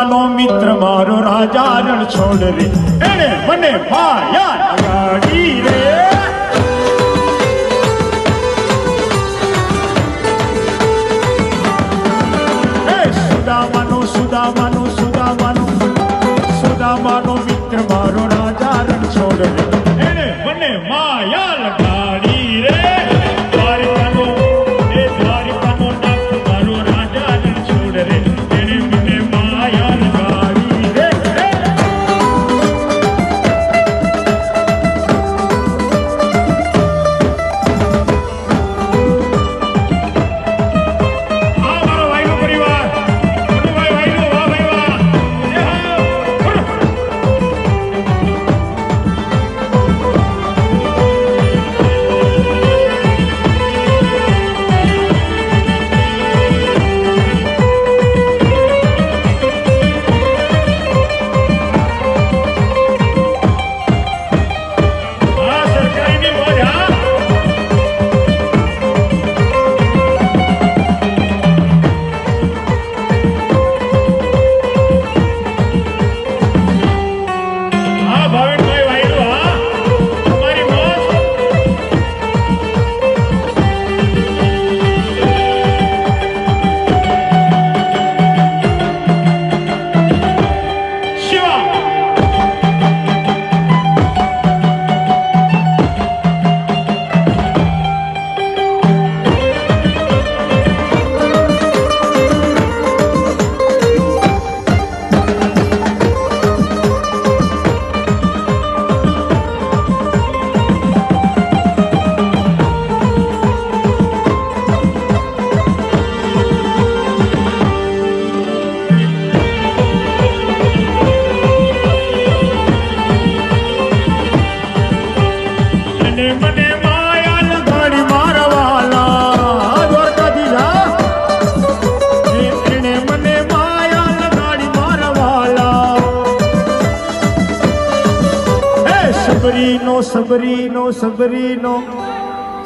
નો મિત્ર મારો રાજા રણ છોડ રે એને મને માયા લગાડી રે સુદામાનો મિત્ર મારો રાજા રણ છોડ રે એને મને માયા લગાડી રે દ્વારકાનો નાથ મારો રાજા રણ છોડ રે એને મને માયા લગાડી રે આ મારો ભાઈનો પરિવાર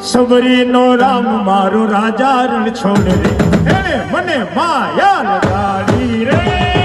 સબરીનો રામ મારો રાજા રણ છોડ રે એને મને માયા લગાડી રે